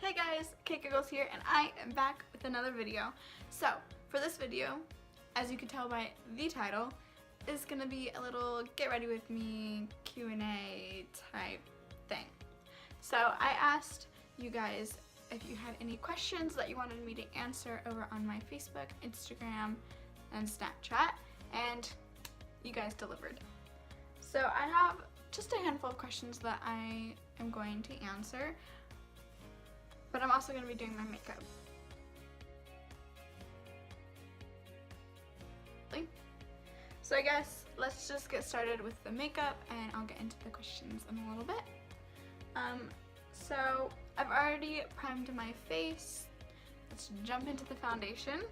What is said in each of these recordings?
Hey guys, KaitGiggles here, and I am back with another video. So, for this video, as you can tell by the title, is gonna be a little get ready with me Q&A type thing. So, I asked you guys if you had any questions that you wanted me to answer over on my Facebook, Instagram, and Snapchat, and you guys delivered. So, I have just a handful of questions that I am going to answer. But I'm also going to be doing my makeup. So I guess let's just get started with the makeup and I'll get into the questions in a little bit. So I've already primed my face. Let's jump into the foundation.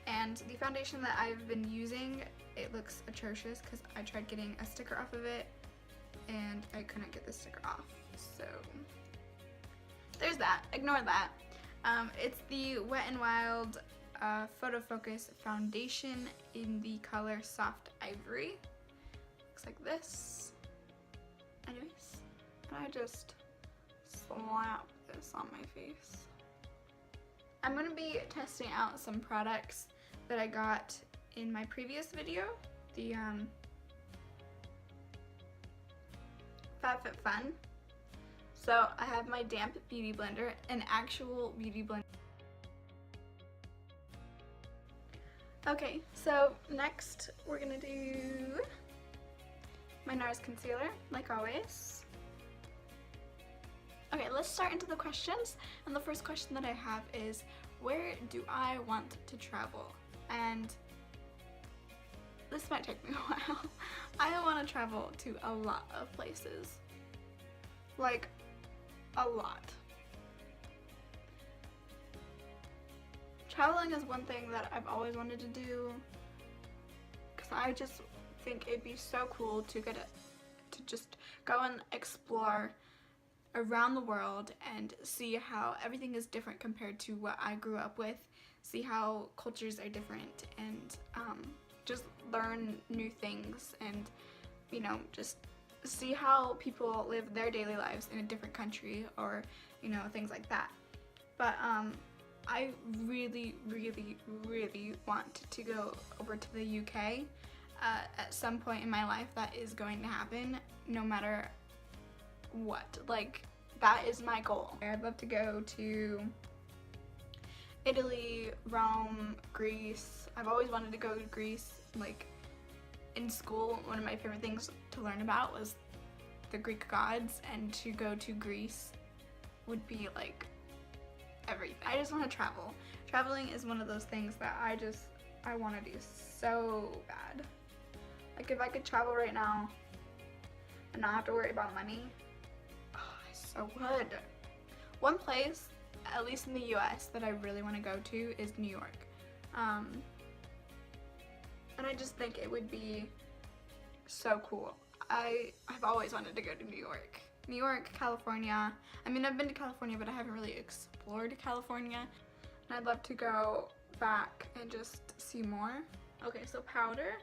And the foundation that I've been using, it looks atrocious because I tried getting a sticker off of it and I couldn't get the sticker off. So there's that. Ignore that. It's the Wet n Wild Photo Focus Foundation in the color Soft Ivory. Looks like this. Anyways, and I just slap this on my face. I'm going to be testing out some products that I got in my previous video, the FabFitFun. So I have my damp beauty blender, an actual beauty blender. Okay, so next we're gonna do my NARS concealer, like always. Okay, let's start into the questions. And the first question that I have is, where do I want to travel? And this might take me a while. I want to travel to a lot of places. Like, a lot. Traveling is one thing that I've always wanted to do because I just think it'd be so cool to just go and explore around the world and see how everything is different compared to what I grew up with, see how cultures are different, and just learn new things and, you know, just see how people live their daily lives in a different country, or, you know, things like that. But I really want to go over to the UK at some point in my life. That is going to happen no matter what. Like, that is my goal. I'd love to go to Italy, Rome, Greece. I've always wanted to go to Greece. Like, in school, one of my favorite things to learn about was the Greek gods, and to go to Greece would be like everything. I just want to travel. Traveling is one of those things that I want to do so bad. Like, if I could travel right now and not have to worry about money, oh, I so would. One place, at least in the US, that I really want to go to is New York. And I just think it would be so cool. I've always wanted to go to New York. New York, California. I mean, I've been to California, but I haven't really explored California. And I'd love to go back and just see more. Okay, so powder.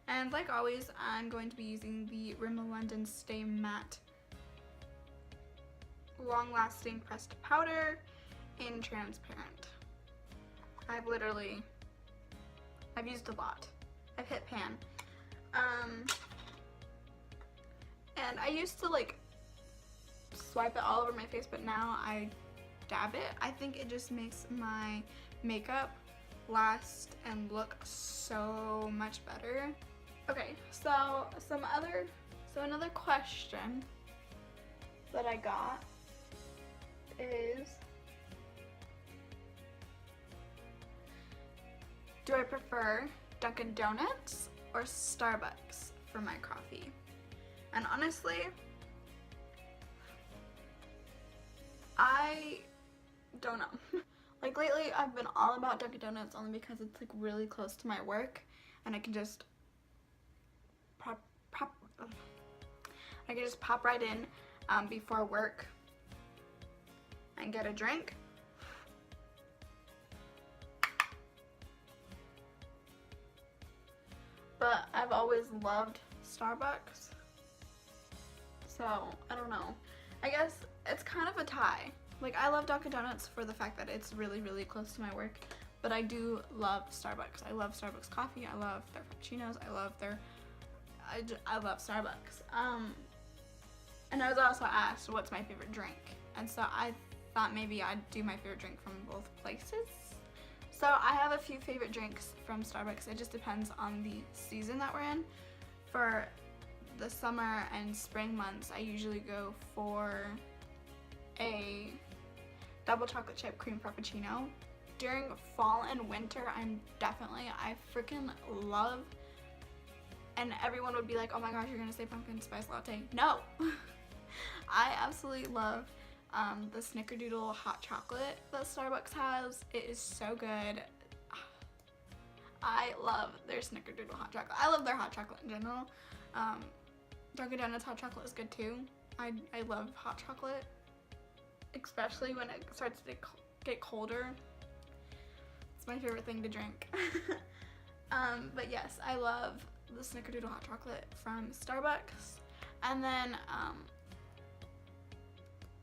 And like always, I'm going to be using the Rimmel London Stay Matte Long-Lasting Pressed Powder in transparent. I've used a lot. I've hit pan. And I used to like swipe it all over my face, but now I dab it. I think it just makes my makeup last and look so much better. Okay, so another question that I got is, do I prefer Dunkin' Donuts or Starbucks for my coffee? And honestly, I don't know. Like, lately I've been all about Dunkin' Donuts only because it's like really close to my work and I can just pop right in before work and get a drink. But I've always loved Starbucks. So, I don't know. I guess it's kind of a tie. Like, I love Dunkin' Donuts for the fact that it's really, really close to my work, but I do love Starbucks. I love Starbucks coffee. I love their frappuccinos. I love Starbucks. And I was also asked what's my favorite drink, and so I thought maybe I'd do my favorite drink from both places. So I have a few favorite drinks from Starbucks. It just depends on the season that we're in. For the summer and spring months, I usually go for a double chocolate chip cream frappuccino. During fall and winter, I freaking love, and everyone would be like, oh my gosh, you're gonna say pumpkin spice latte. No! I absolutely love the Snickerdoodle hot chocolate that Starbucks has. It is so good. I love their Snickerdoodle hot chocolate. I love their hot chocolate in general. Dunkin' Donuts hot chocolate is good too. I love hot chocolate, especially when it starts to get colder. It's my favorite thing to drink. But yes, I love the Snickerdoodle hot chocolate from Starbucks. And then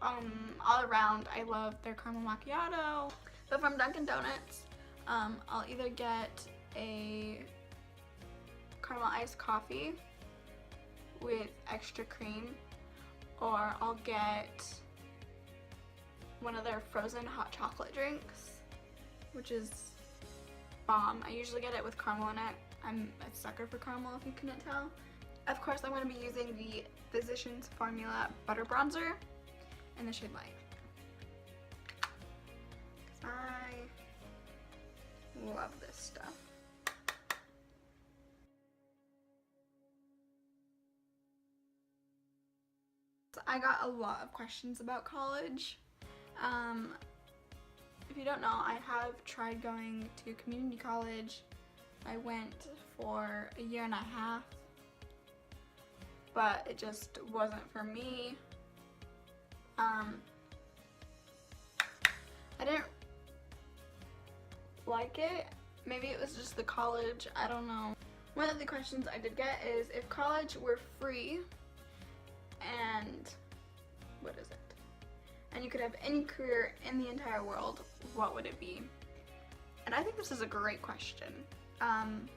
all around, I love their caramel macchiato. But from Dunkin' Donuts, I'll either get a caramel iced coffee with extra cream, or I'll get one of their frozen hot chocolate drinks, which is bomb. I usually get it with caramel in it. I'm a sucker for caramel, if you couldn't tell. Of course, I'm going to be using the Physicians Formula Butter Bronzer in the shade Light. I love this stuff. So I got a lot of questions about college. If you don't know, I have tried going to community college. I went for a year and a half, but it just wasn't for me. I didn't like it. Maybe it was just the college, I don't know. One of the questions I did get is, if college were free and, what is it? And you could have any career in the entire world, what would it be? And I think this is a great question. And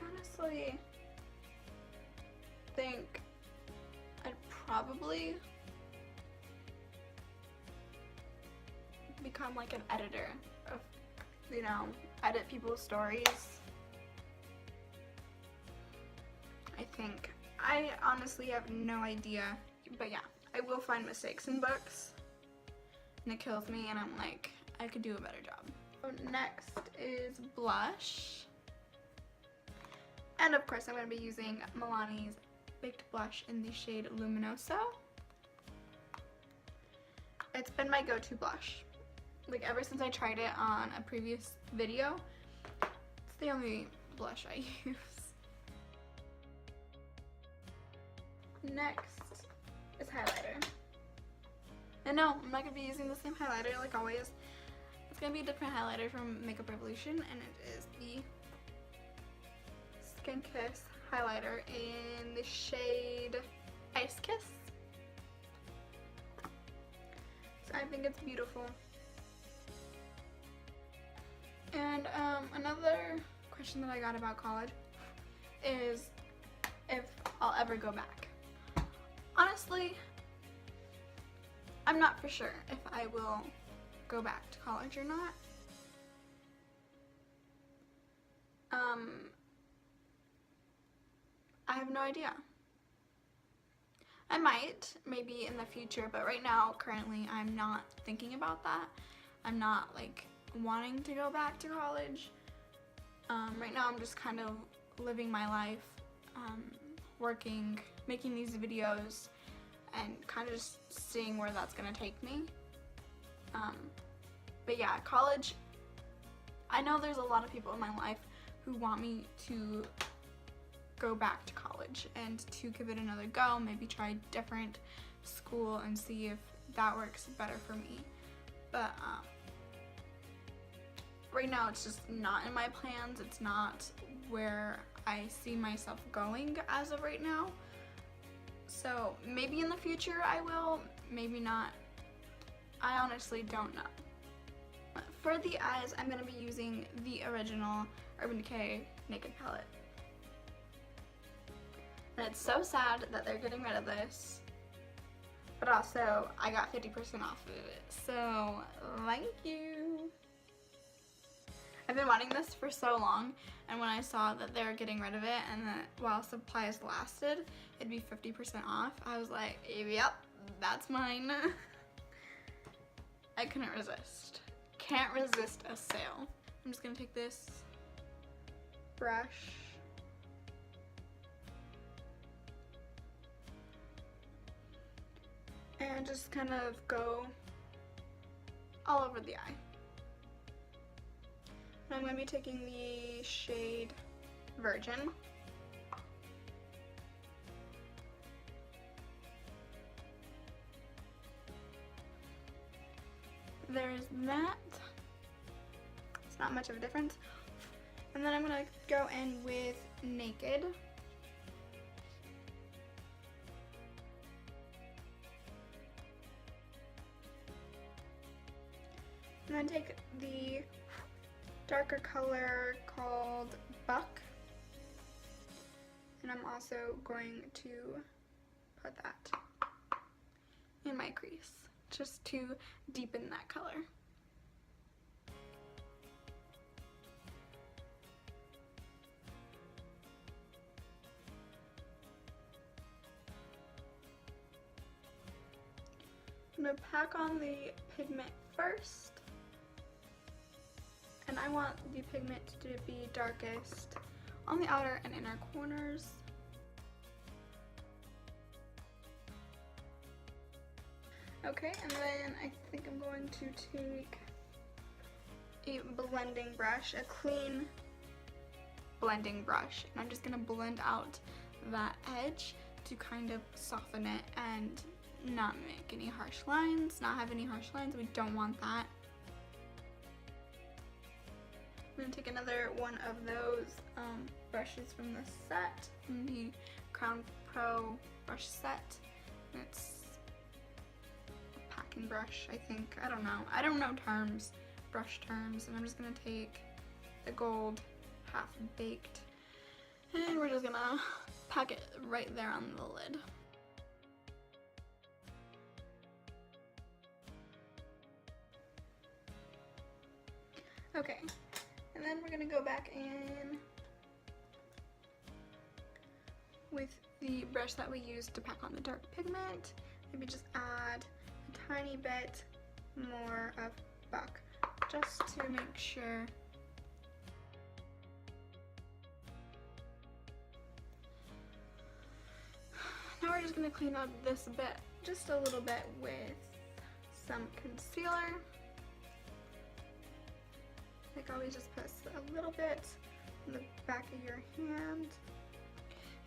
honestly, think I'd probably become like an editor of, you know, edit people's stories. I think. I honestly have no idea, but yeah, I will find mistakes in books, and it kills me, and I'm like, I could do a better job. So next is blush. And of course, I'm going to be using Milani's Baked Blush in the shade Luminoso. It's been my go-to blush. Like, ever since I tried it on a previous video, it's the only blush I use. Next is highlighter. And no, I'm not going to be using the same highlighter like always. It's going to be a different highlighter from Makeup Revolution, and it is the Skin Kiss highlighter in the shade Ice Kiss. So I think it's beautiful. And another question that I got about college is if I'll ever go back. Honestly, I'm not for sure if I will go back to college or not. I have no idea. I might, maybe in the future, but right now, currently, I'm not thinking about that. I'm not, like, wanting to go back to college. Right now, I'm just kind of living my life, working, making these videos, and kind of just seeing where that's gonna take me. But yeah, college, I know there's a lot of people in my life who want me to go back to college and to give it another go, maybe try a different school and see if that works better for me. But right now it's just not in my plans. It's not where I see myself going as of right now. So maybe in the future I will, maybe not. I honestly don't know. For the eyes, I'm going to be using the original Urban Decay Naked palette. And it's so sad that they're getting rid of this. But also, I got 50% off of it. So, thank you. I've been wanting this for so long, and when I saw that they were getting rid of it and that while supplies lasted, it'd be 50% off, I was like, yep, that's mine. I couldn't resist. Can't resist a sale. I'm just gonna take this brush and just kind of go all over the eye. And I'm going to be taking the shade Virgin. There's that. It's not much of a difference. And then I'm going to go in with Naked. And then take the darker color called Buck, and I'm also going to put that in my crease just to deepen that color. I'm going to pack on the pigment first. And I want the pigment to be darkest on the outer and inner corners. Okay, and then I think I'm going to take a blending brush, a clean blending brush, and I'm just going to blend out that edge to kind of soften it and not make any harsh lines, not have any harsh lines. We don't want that. I'm going to take another one of those brushes from the set, from the Crown Pro brush set. It's a packing brush, I think. I don't know. I don't know terms, brush terms. And I'm just going to take the gold half baked, and we're just going to pack it right there on the lid. Okay. And then we're going to go back in with the brush that we used to pack on the dark pigment. Maybe just add a tiny bit more of Buck, just to make sure. Now we're just going to clean up this bit, just a little bit, with some concealer. Like always, just put a little bit on the back of your hand,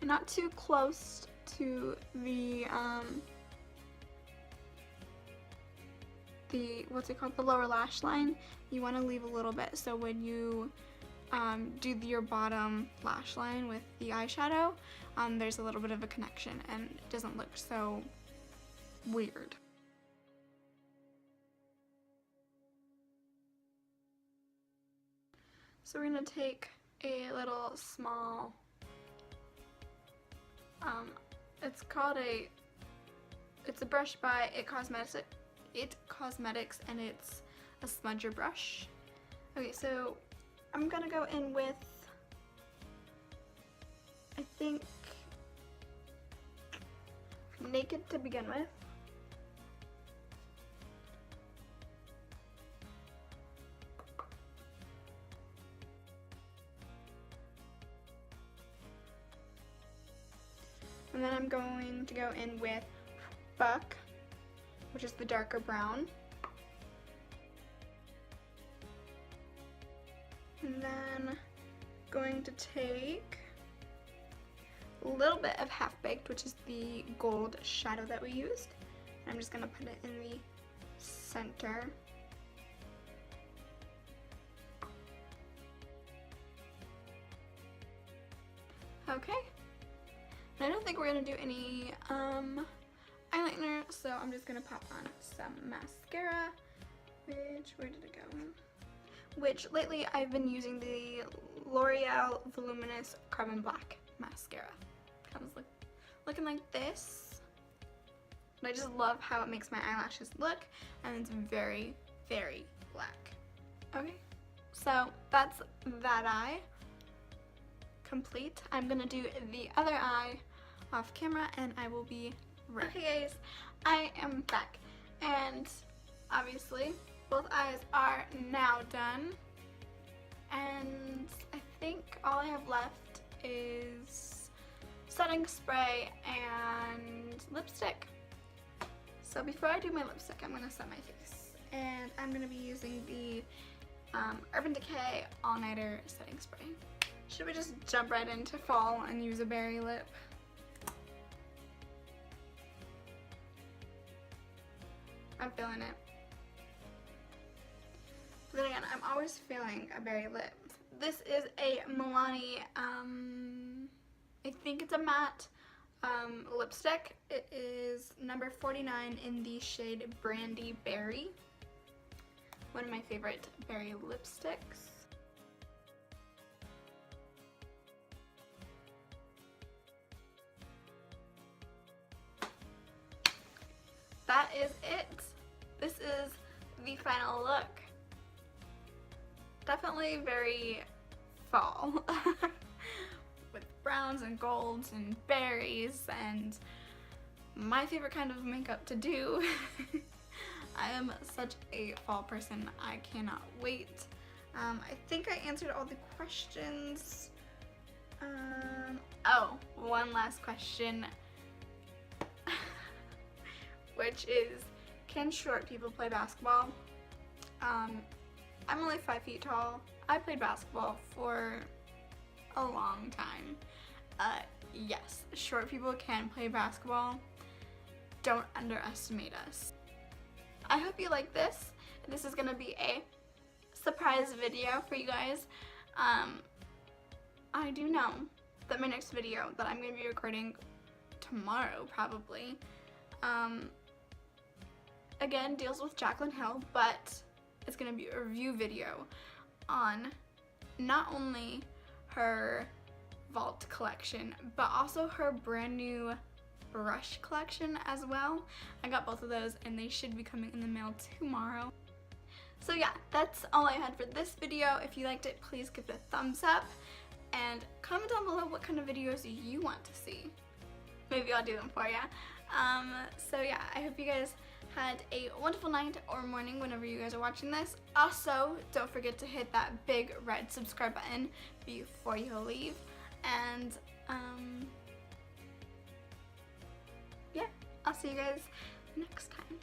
and not too close to the what's it called, the lower lash line. You want to leave a little bit, so when you do your bottom lash line with the eyeshadow, there's a little bit of a connection and it doesn't look so weird. So we're going to take a little small, it's a brush by It Cosmetics, and it's a smudger brush. Okay, so I'm going to go in with, I think, Naked to begin with. And then I'm going to go in with Buck, which is the darker brown. And then going to take a little bit of Half Baked, which is the gold shadow that we used. And I'm just going to put it in the center. And I don't think we're gonna do any eyeliner, so I'm just gonna pop on some mascara, where did it go? Which lately I've been using the L'Oreal Voluminous Carbon Black mascara. Comes looking like this. But I just love how it makes my eyelashes look, and it's very, very black. Okay, so that's that eye complete. I'm gonna do the other eye off camera and I will be ready. Okay guys, I am back, and obviously both eyes are now done, and I think all I have left is setting spray and lipstick. So before I do my lipstick, I'm gonna set my face, and I'm gonna be using the Urban Decay All Nighter Setting Spray. Should we just jump right into fall and use a berry lip? I'm feeling it. But then again, I'm always feeling a berry lip. This is a Milani, I think it's a matte lipstick. It is number 49 in the shade Brandy Berry. One of my favorite berry lipsticks. That is it. This is the final look. Definitely very fall. With browns and golds and berries and my favorite kind of makeup to do. I am such a fall person. I cannot wait. I think I answered all the questions. Oh, one last question. Which is, can short people play basketball? I'm only 5 feet tall. I played basketball for a long time. Yes, short people can play basketball. Don't underestimate us. I hope you like this. This is gonna be a surprise video for you guys. I do know that my next video that I'm gonna be recording tomorrow probably, again, deals with Jaclyn Hill, but it's gonna be a review video on not only her Vault collection, but also her brand new brush collection as well. I got both of those and they should be coming in the mail tomorrow. So yeah, that's all I had for this video. If you liked it, please give it a thumbs up and comment down below what kind of videos you want to see. Maybe I'll do them for you. So yeah, I hope you guys had a wonderful night or morning whenever you guys are watching this. Also, don't forget to hit that big red subscribe button before you leave. And yeah, I'll see you guys next time.